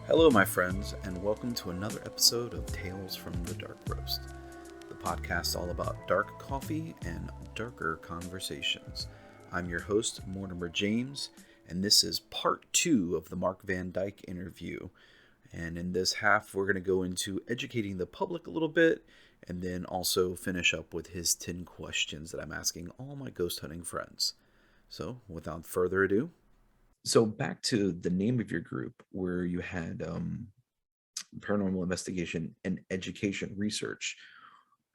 Hello, my friends, and welcome to another episode of Tales from the Dark Roast, the podcast all about dark coffee and darker conversations. I'm your host, Mortimer James, and this is part 2 of the Mark Van Dyke interview. And in this half, we're going to go into educating the public a little bit, and then also finish up with his 10 questions that I'm asking all my ghost hunting friends. So, without further ado, so back to the name of your group, where you had paranormal investigation and education research.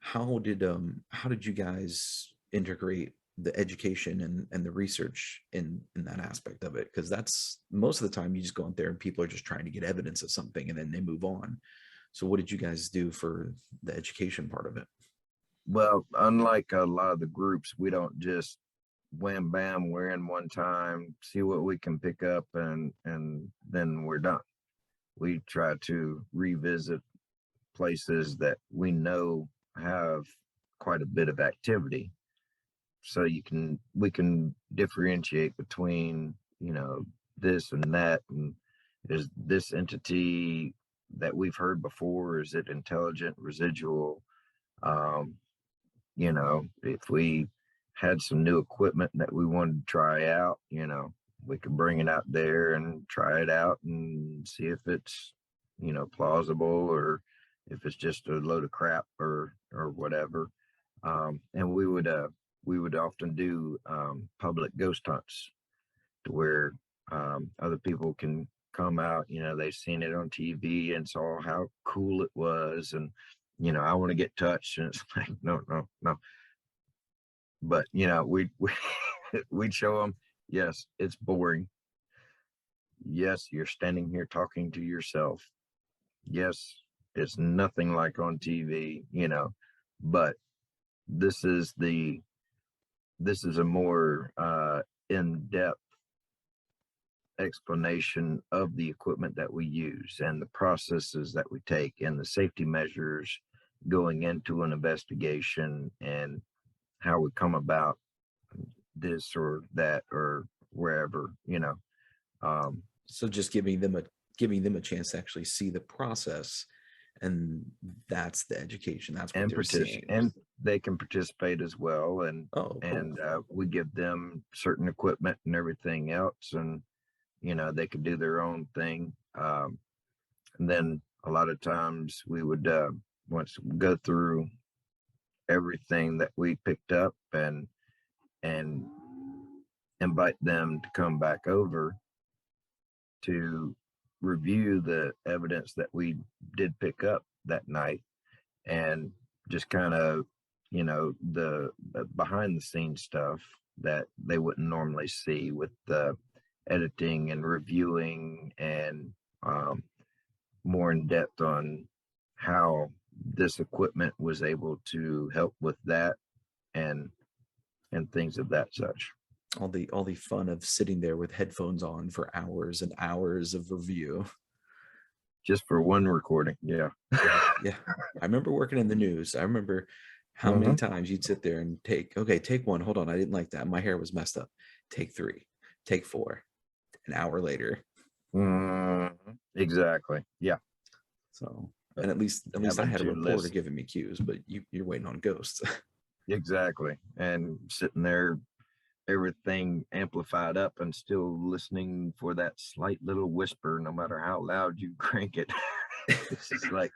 How did you guys integrate the education and the research in that aspect of it? Because that's most of the time you just go out there and people are just trying to get evidence of something and then they move on. So what did you guys do for the education part of it? Well, unlike a lot of the groups, we don't just wham bam, we're in one time, see what we can pick up and then we're done. We try to revisit places that we know have quite a bit of activity. So we can differentiate between, this and that, and is this entity that we've heard before, is it intelligent, residual? Um, if we had some new equipment that we wanted to try out, we could bring it out there and try it out and see if it's, plausible, or if it's just a load of crap or whatever. And we would often do public ghost hunts to where other people can come out, they've seen it on TV and saw how cool it was, and I want to get touched, and it's like, no, no, no. But we'd show them, yes, it's boring. Yes, you're standing here talking to yourself. Yes, it's nothing like on TV, but this is a more in-depth explanation of the equipment that we use and the processes that we take and the safety measures going into an investigation, and how we come about this or that or wherever. So just giving them a chance to actually see the process, and that's the education. That's what they're seeing. And they can participate as well, and Oh, cool. we give them certain equipment and everything else, and they could do their own thing. And then a lot of times we would once we go through everything that we picked up and invite them to come back over to review the evidence that we did pick up that night, and just kind of, the behind the scenes stuff that they wouldn't normally see with the editing and reviewing, and more in depth on how this equipment was able to help with that, and things of that such. All the fun of sitting there with headphones on for hours and hours of review. Just for one recording. Yeah. Yeah. I remember working in the news. I remember how many times you'd sit there and take one. Hold on. I didn't like that. My hair was messed up. Take 3, take 4, an hour later. Exactly. Yeah. So, and at least I had a reporter giving me cues, but you're waiting on ghosts. Exactly. And sitting there, everything amplified up, and still listening for that slight little whisper, no matter how loud you crank it. It's just like,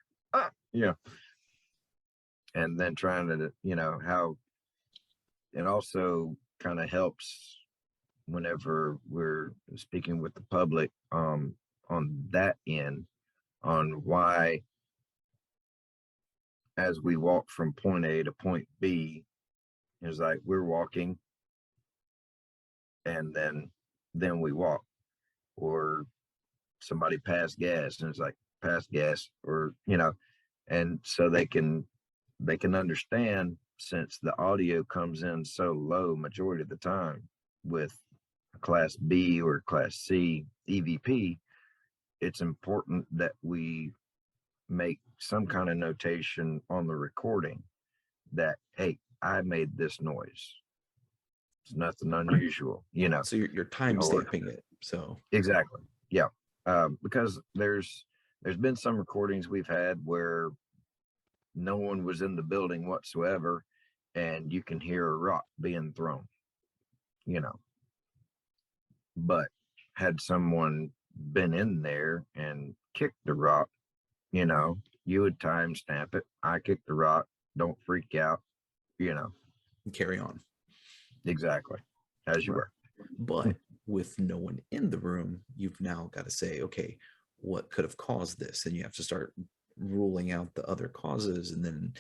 yeah. And then trying to, how it also kind of helps whenever we're speaking with the public on that end, on why, as we walk from point A to point B, it's like we're walking, and then we walk, or somebody passed gas, and it's like pass gas, or and so they can understand, since the audio comes in so low majority of the time with class B or class C EVP. It's important that we make some kind of notation on the recording that, hey, I made this noise. It's nothing unusual, So you're time stamping it. So exactly. Yeah. because there's been some recordings we've had where no one was in the building whatsoever, and you can hear a rock being thrown, you know. But had someone been in there and kicked the rock, you would timestamp it. I kicked the rock. Don't freak out, you know. Carry on. Exactly. As you were. But with no one in the room, you've now got to say, okay, what could have caused this? And you have to start ruling out the other causes. And then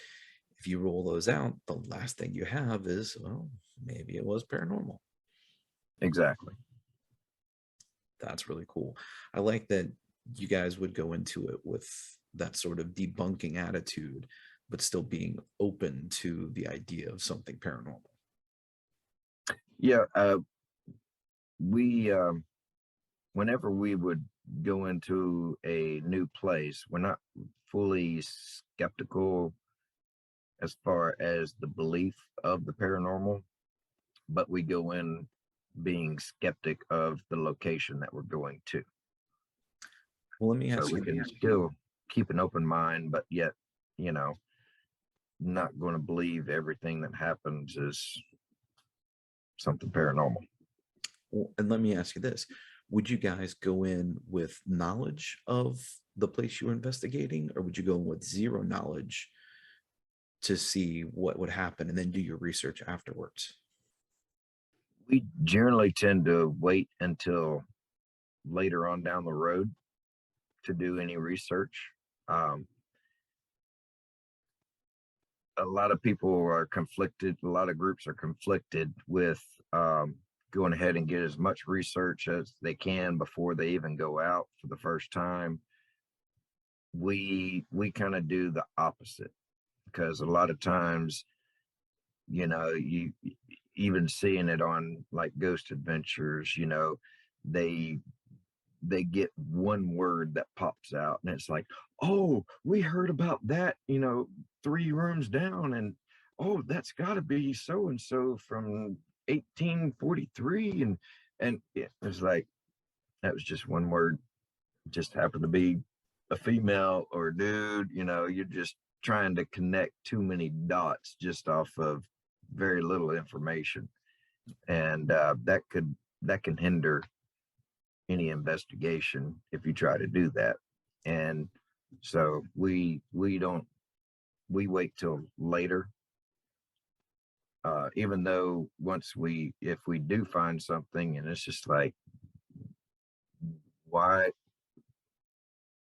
if you rule those out, the last thing you have is, well, maybe it was paranormal. Exactly. That's really cool. I like that you guys would go into it with that sort of debunking attitude, but still being open to the idea of something paranormal. Yeah. We, whenever we would go into a new place, we're not fully skeptical as far as the belief of the paranormal, but we go in being skeptic of the location that we're going to. Well, let me ask so we you can still keep an open mind, but yet, not going to believe everything that happens is something paranormal. Well, and let me ask you this. Would you guys go in with knowledge of the place you were investigating, or would you go in with zero knowledge to see what would happen and then do your research afterwards? We generally tend to wait until later on down the road to do any research. A lot of people are conflicted. A lot of groups are conflicted with going ahead and get as much research as they can before they even go out for the first time. We kind of do the opposite, because a lot of times, you even seeing it on like Ghost Adventures, they get one word that pops out and it's like, oh, we heard about that, 3 rooms down, and oh, that's got to be so and so from 1843, and it's like, that was just one word, just happened to be a female or a dude. You're just trying to connect too many dots just off of very little information, and that can hinder any investigation if you try to do that. And so we wait till later, even though if we do find something and it's just like, why,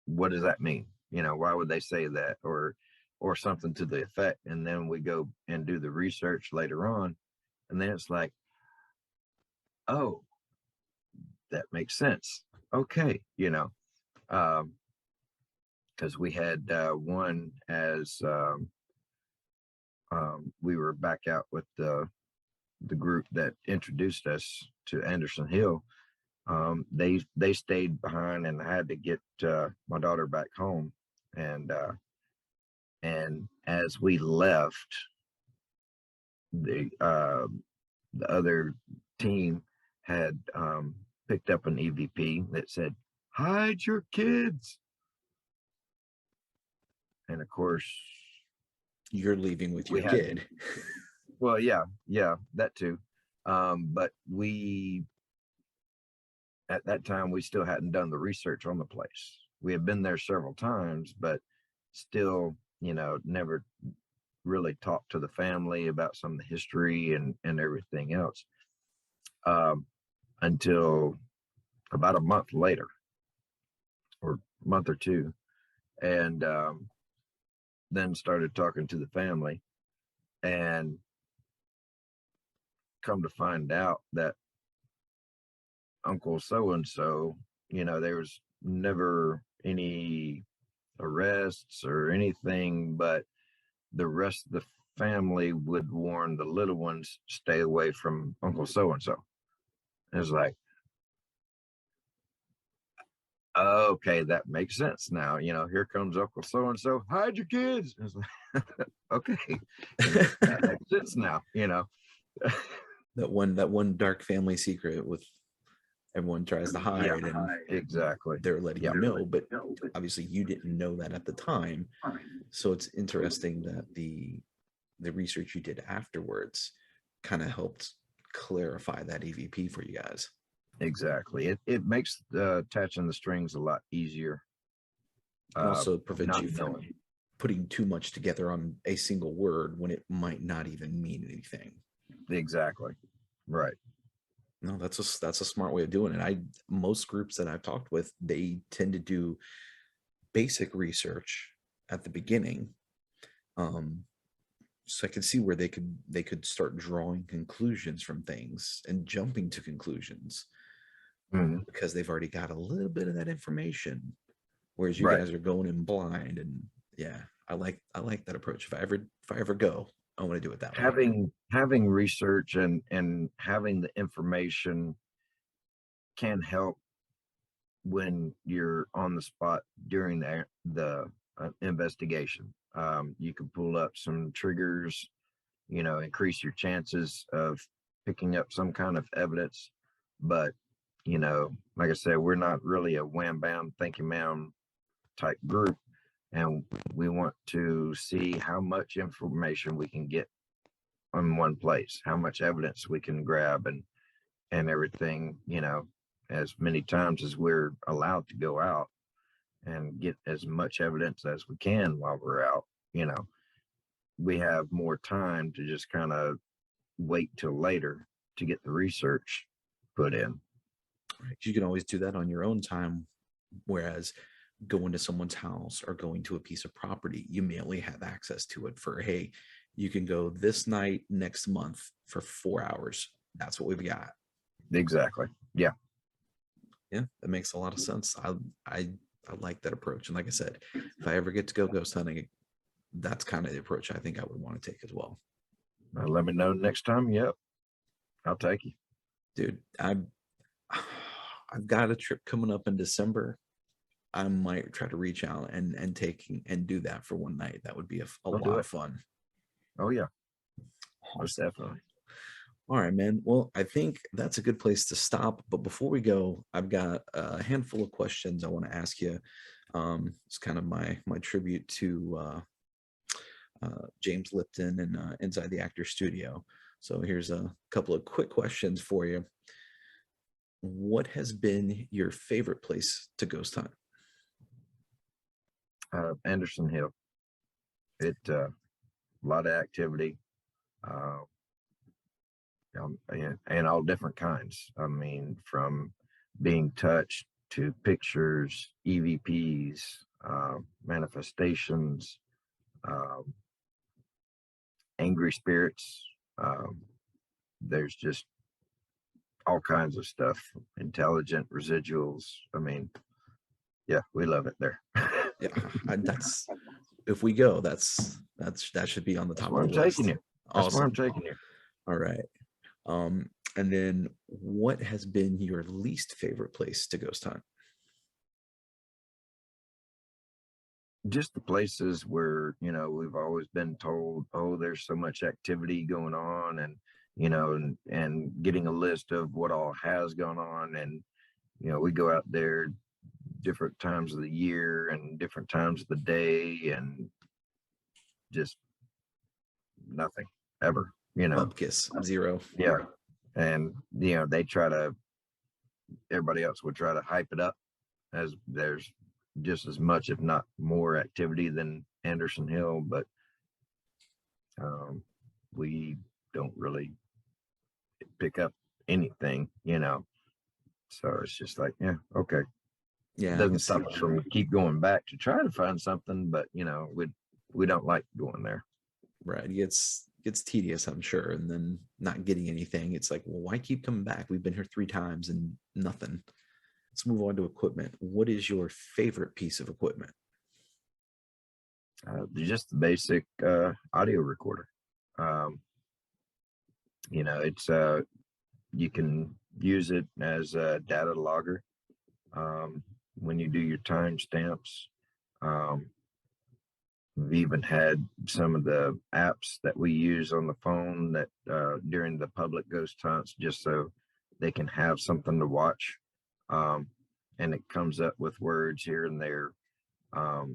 what does that mean? Why would they say that, or something to the effect, and then we go and do the research later on, and then it's like, oh, that makes sense. Okay. Because we had one as we were back out with the group that introduced us to Anderson Hill. They stayed behind, and I had to get my daughter back home, and as we left, the other team had picked up an EVP that said, "Hide your kids." And of course, you're leaving with your kid. Well, yeah, that too. But at that time, we still hadn't done the research on the place. We had been there several times, but still, never really talked to the family about some of the history and everything else, until about a month later, or a month or two. And then started talking to the family, and come to find out that Uncle so-and-so, there was never any arrests or anything, but the rest of the family would warn the little ones, stay away from Uncle so-and-so. It's like, okay, that makes sense now. Here comes Uncle so-and-so, hide your kids. It's like, okay, that makes sense now. that one dark family secret with everyone tries to Yeah, hide, and exactly. they're letting Yeah, you know, but obviously you didn't know that at the time. So it's interesting that the research you did afterwards kind of helped clarify that EVP for you guys. exactly. It makes attaching the strings a lot easier. And also prevents Not you from knowing. putting too much together on a single word when it might not even mean anything. Exactly. Right. No, that's a smart way of doing it. Most groups that I've talked with, they tend to do basic research at the beginning. So I could see where they could start drawing conclusions from things and jumping to conclusions Mhm. because they've already got a little bit of that information, whereas you Right. guys are going in blind. And yeah, I like that approach. If I ever go, I want to do it that way. Having research and having the information can help when you're on the spot during the investigation. You can pull up some triggers, increase your chances of picking up some kind of evidence. But, like I said, we're not really a wham bam, thank you, ma'am type group. And we want to see how much information we can get on one place, how much evidence we can grab and everything, as many times as we're allowed to go out and get as much evidence as we can while we're out. We have more time to just kind of wait till later to get the research put in. Right? You can always do that on your own time, whereas going to someone's house or going to a piece of property, you may only have access to it for, hey, you can go this night next month for 4 hours. That's what we've got. Exactly. Yeah. Yeah, that makes a lot of sense. I like that approach. And like I said, if I ever get to go ghost hunting, that's kind of the approach I think I would want to take as well. Let me know next time. Yep. I'll take you. Dude, I've got a trip coming up in December. I might try to reach out and take and do that for one night. That would be a I'll lot do of it. fun. Oh, yeah. Most Awesome. definitely. All right, man. Well, I think that's a good place to stop. But before we go, I've got a handful of questions I want to ask you. It's kind of my tribute to James Lipton and Inside the Actor Studio. So here's a couple of quick questions for you. What has been your favorite place to ghost hunt? Anderson Hill. A lot of activity. And all different kinds. I mean, from being touched to pictures, EVPs, manifestations, um, angry spirits. Um, there's just all kinds of stuff, intelligent residuals. I mean, yeah, we love it there. Yeah, that's if we go, that should be on the That's top where of I'm the list. taking you. That's where I'm Awesome. taking you. All right. And then what has been your least favorite place to ghost hunt? Just the places where, we've always been told, oh, there's so much activity going on, and getting a list of what all has gone on. And, we go out there different times of the year and different times of the day and just nothing ever, Bupkis, zero. Yeah. And, everybody else would try to hype it up as there's just as much, if not more, activity than Anderson Hill, but we don't really pick up anything. So it's just like, yeah, okay. Yeah, I can Doesn't see stop us from keep going back to try to find something, but we don't like going there. right. It gets tedious, I'm sure, and then not getting anything. It's like, well, why keep coming back? We've been here 3 times and nothing. Let's move on to equipment. What is your favorite piece of equipment? Just the basic audio recorder. It's you can use it as a data logger when you do your timestamps. We've even had some of the apps that we use on the phone that during the public ghost hunts, just so they can have something to watch and it comes up with words here and there.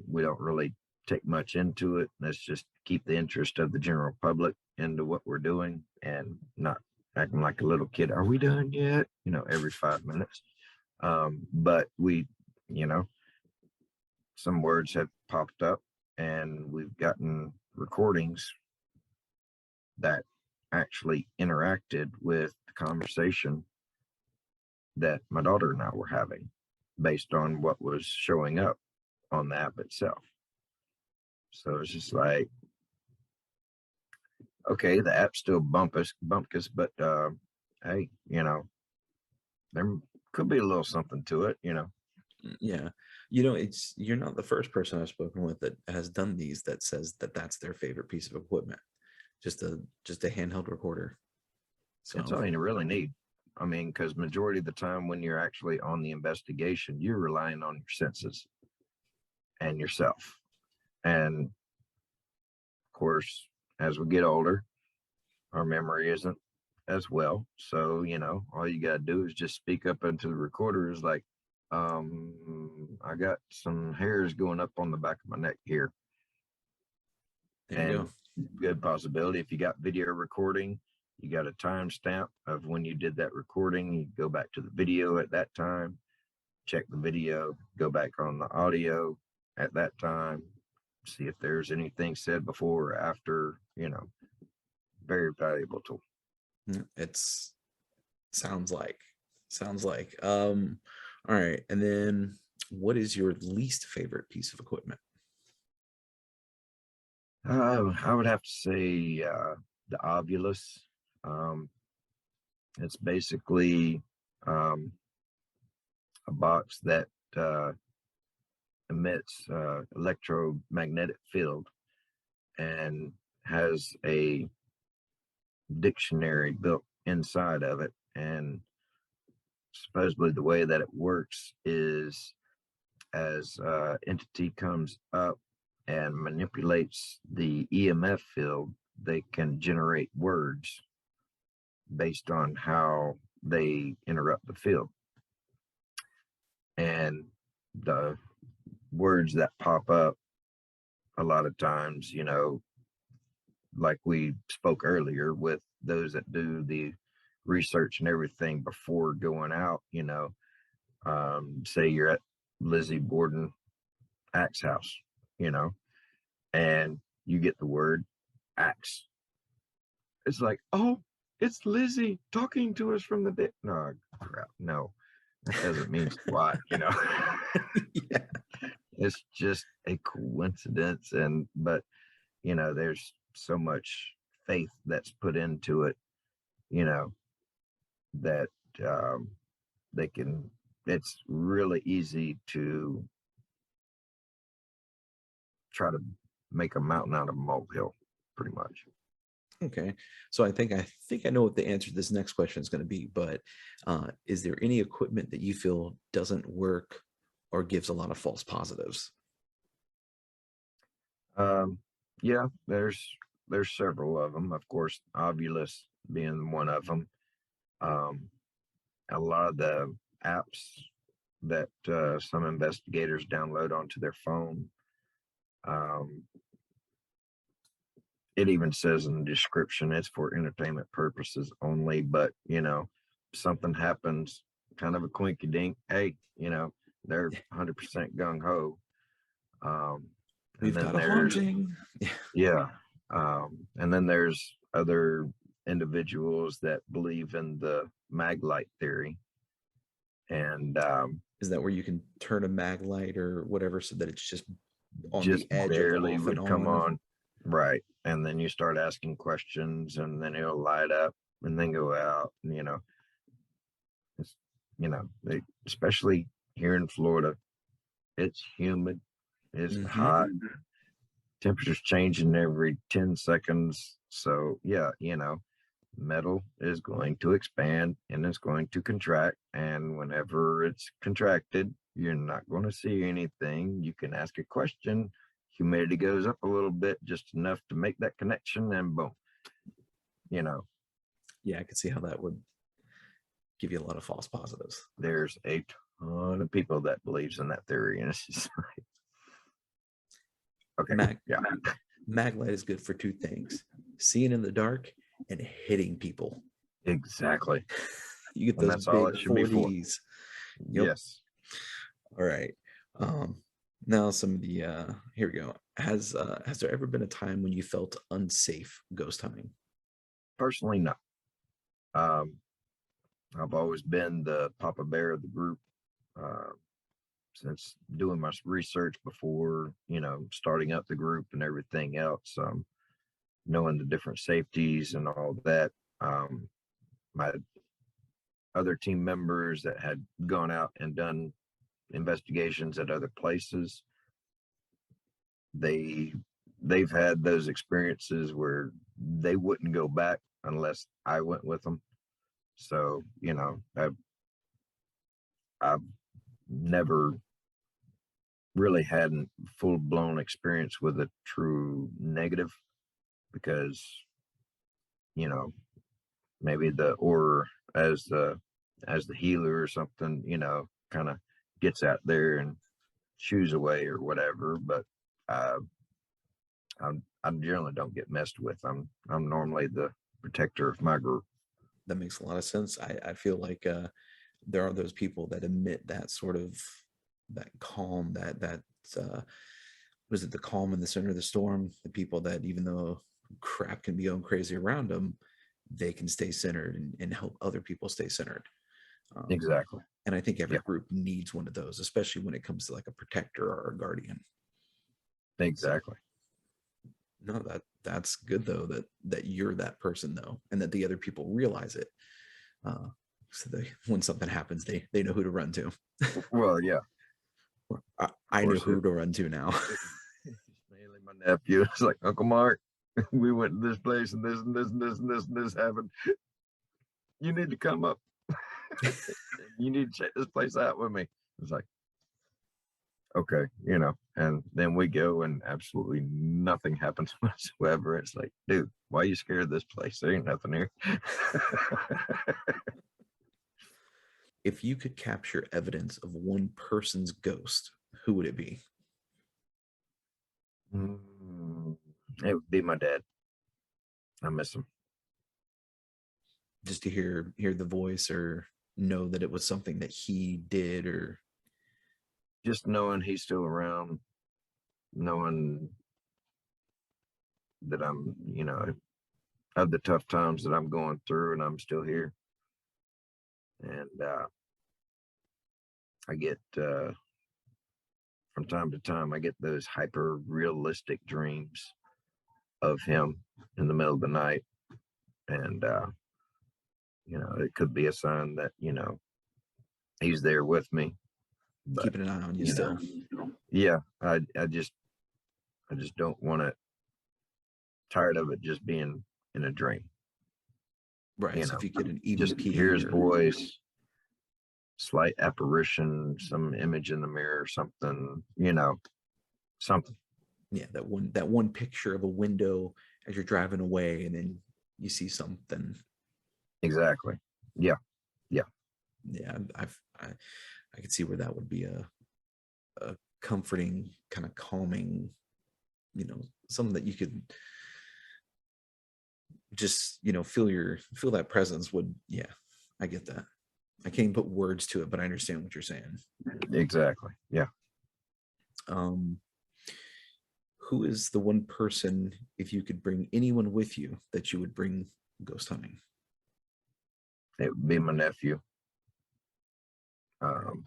We don't really take much into it. Let's just keep the interest of the general public into what we're doing and not acting like a little kid. Are we done yet? Every 5 minutes. But you know, some words have popped up and we've gotten recordings that actually interacted with the conversation that my daughter and I were having based on what was showing up on the app itself. So it's just like, okay, the app still bumpus, but hey, there could be a little something to it. Yeah. You're not the first person I've spoken with that has done these that says that that's their favorite piece of equipment. Just a handheld recorder. That's So all you really need. I mean, because majority of the time when you're actually on the investigation, you're relying on your senses and yourself. And of course, as we get older, our memory isn't as well. So, all you got to do is just speak up into the recorder is like, I got some hairs going up on the back of my neck here. there you go. Good possibility. If you got video recording, you got a timestamp of when you did that recording. You go back to the video at that time, check the video, go back on the audio at that time, see if there's anything said before or after, very valuable tool. It's sounds like. All right. And then what is your least favorite piece of equipment? I would have to say the Ovulus. It's basically a box that emits electromagnetic field and has a dictionary built inside of it. And supposedly the way that it works is as entity comes up and manipulates the EMF field, they can generate words based on how they interrupt the field. And the words that pop up a lot of times, like we spoke earlier with those that do the research and everything before going out, say you're at Lizzie Borden Axe house, and you get the word axe. It's like, oh, it's Lizzie talking to us from the dead. No, crap, no, that doesn't mean squat, Yeah. It's just a coincidence. But there's so much faith that's put into it, that it's really easy to try to make a mountain out of a molehill, pretty much. Okay. So I think I know what the answer to this next question is going to be, but is there any equipment that you feel doesn't work or gives a lot of false positives? Yeah, there's several of them. Of course, Ovulus being one of them. A lot of the apps that some investigators download onto their phone, it even says in the description it's for entertainment purposes only. But something happens, kind of a quinky dink. Hey, they're 100% gung ho. We've got a haunting. Yeah. And then there's other individuals that believe in the mag light theory. And is that where you can turn a mag light or whatever so that it's just on just the edge barely of would come on? Right. And then you start asking questions and then it'll light up and then go out. And, it's, especially here in Florida, it's humid, it's hot, temperature's changing every 10 seconds. So yeah, metal is going to expand and it's going to contract. And whenever it's contracted, you're not going to see anything. You can ask a question, humidity goes up a little bit, just enough to make that connection, and boom. Yeah, I could see how that would give you a lot of false positives. There's a the people that believes in that theory, and it's just like, okay, Mag yeah, Maglite is good for two things: seeing in the dark and hitting people. exactly, You get and those that's all big it should be for. 4Ds. Yep. Yes, All right. Now some of the here we go. Has there ever been a time when you felt unsafe ghost hunting? personally, no. Um, I've always been the Papa Bear of the group. Uh, since doing my research before, starting up the group and everything else, knowing the different safeties and all that. My other team members that had gone out and done investigations at other places, they they've had those experiences where they wouldn't go back unless I went with them. So, I've never really had a full blown experience with a true negative because, you know, maybe the or as the healer or something, kind of gets out there and shoos away or whatever. But uh, I generally don't get messed with. I'm normally the protector of my group. That makes a lot of sense. I feel like there are those people that emit that sort of that calm, that was it the calm in the center of the storm? The people that even though crap can be going crazy around them, they can stay centered and help other people stay centered. Um, Exactly. and I think every Yeah. group needs one of those, especially when it comes to like a protector or a guardian. So Exactly. no, that's good though that you're that person though, and that the other people realize it. So they, when something happens, they know who to run to. Well, yeah. Of I know course, who to run to now. it's mainly my nephew. It's like, Uncle Mark, we went to this place and this and this and this and this and this happened. You need to come up. You need to check this place out with me. It's like, okay, and then we go and absolutely nothing happens whatsoever. It's like, dude, why are you scared of this place? There ain't nothing here. If you could capture evidence of one person's ghost, who would it be? Mm, it would be my dad. I miss him. Just to hear the voice or know that it was something that he did or Just knowing he's still around, knowing that I'm, of the tough times that I'm going through and I'm still here. And I get, from time to time, I get those hyper realistic dreams of him in the middle of the night. And, it could be a sign that, he's there with me. But, keeping an eye on you you know, still. yeah, I just don't want it, tired of it just being in a dream, Right. So if you get an just hear EVP his or voice, slight apparition, some image in the mirror, something, something. yeah, that one picture of a window as you're driving away and then you see something. Exactly. Yeah. Yeah. Yeah, I could see where that would be a comforting, kind of calming, something that you could just feel that presence would. Yeah, I get that. I can't put words to it, but I understand what you're saying. Exactly. Yeah. um who is the one person, if you could bring anyone with you, that you would bring ghost hunting? It would be my nephew. Um,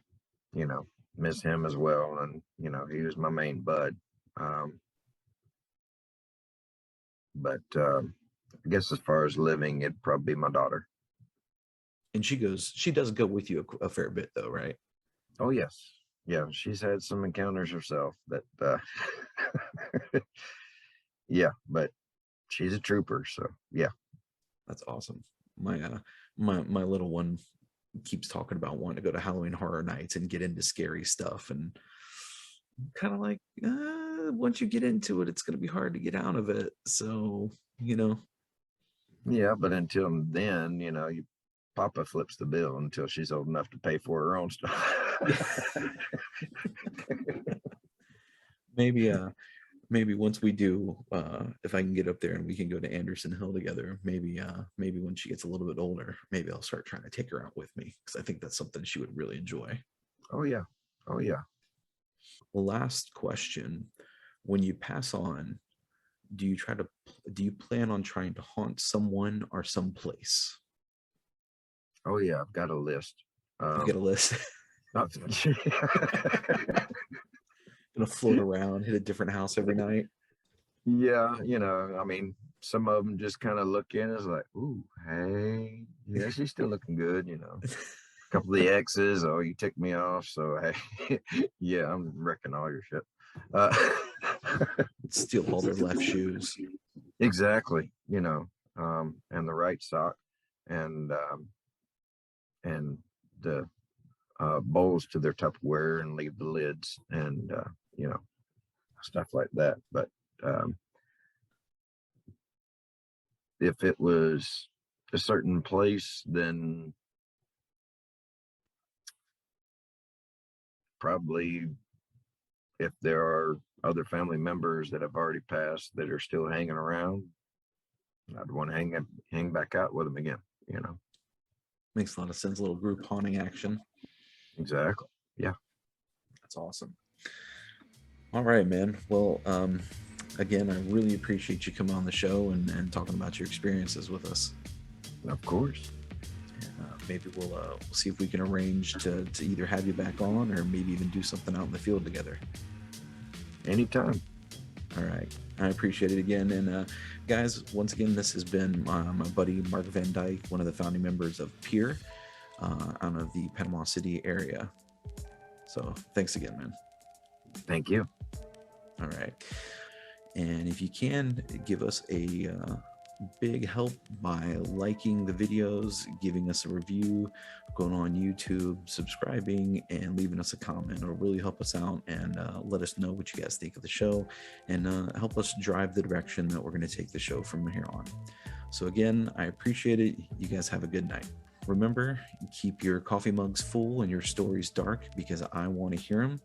you know, miss him as well. And, he was my main bud. Um, but I guess as far as living, it'd probably be my daughter. And she does go with you a fair bit though, right? Oh, yes. Yeah. She's had some encounters herself that, yeah, but she's a trooper. So, yeah. That's awesome. My little one keeps talking about wanting to go to Halloween Horror Nights and get into scary stuff, and kind of like, once you get into it, it's going to be hard to get out of it. So, Yeah. But until then, Papa flips the bill until she's old enough to pay for her own stuff. Maybe once we do, if I can get up there and we can go to Anderson Hill together, maybe when she gets a little bit older, maybe I'll start trying to take her out with me, because I think that's something she would really enjoy. Oh yeah. Oh yeah. Last question: when you pass on, do you plan on trying to haunt someone or someplace? Oh yeah. I've got a list. You get a list. Not- Gonna float around, hit a different house every night. yeah, I mean, some of them just kind of look in as like, ooh, hey, yeah, she's still looking good. A couple of the exes, oh, you ticked me off, so hey, yeah, I'm wrecking all your shit. Uh, Steal all their left shoes. exactly, and the right sock, and the bowls to their Tupperware and leave the lids, and you know stuff like that. But um, if it was a certain place, then probably if there are other family members that have already passed that are still hanging around, I'd want to hang back out with them again. Makes a lot of sense. A little group haunting action. Exactly. Yeah. That's awesome. All right, man. Well, again, I really appreciate you coming on the show and talking about your experiences with us. Of course. Maybe we'll see if we can arrange to either have you back on or maybe even do something out in the field together. Anytime. All right. I appreciate it again. And guys, once again, this has been my buddy Mark Van Dyke, one of the founding members of Peer out of the Panama City area. So thanks again, man. Thank you. All right. And if you can, give us a big help by liking the videos, giving us a review, going on YouTube, subscribing, and leaving us a comment. It'll really help us out and let us know what you guys think of the show and help us drive the direction that we're going to take the show from here on. So again, I appreciate it. You guys have a good night. Remember, keep your coffee mugs full and your stories dark, because I want to hear them.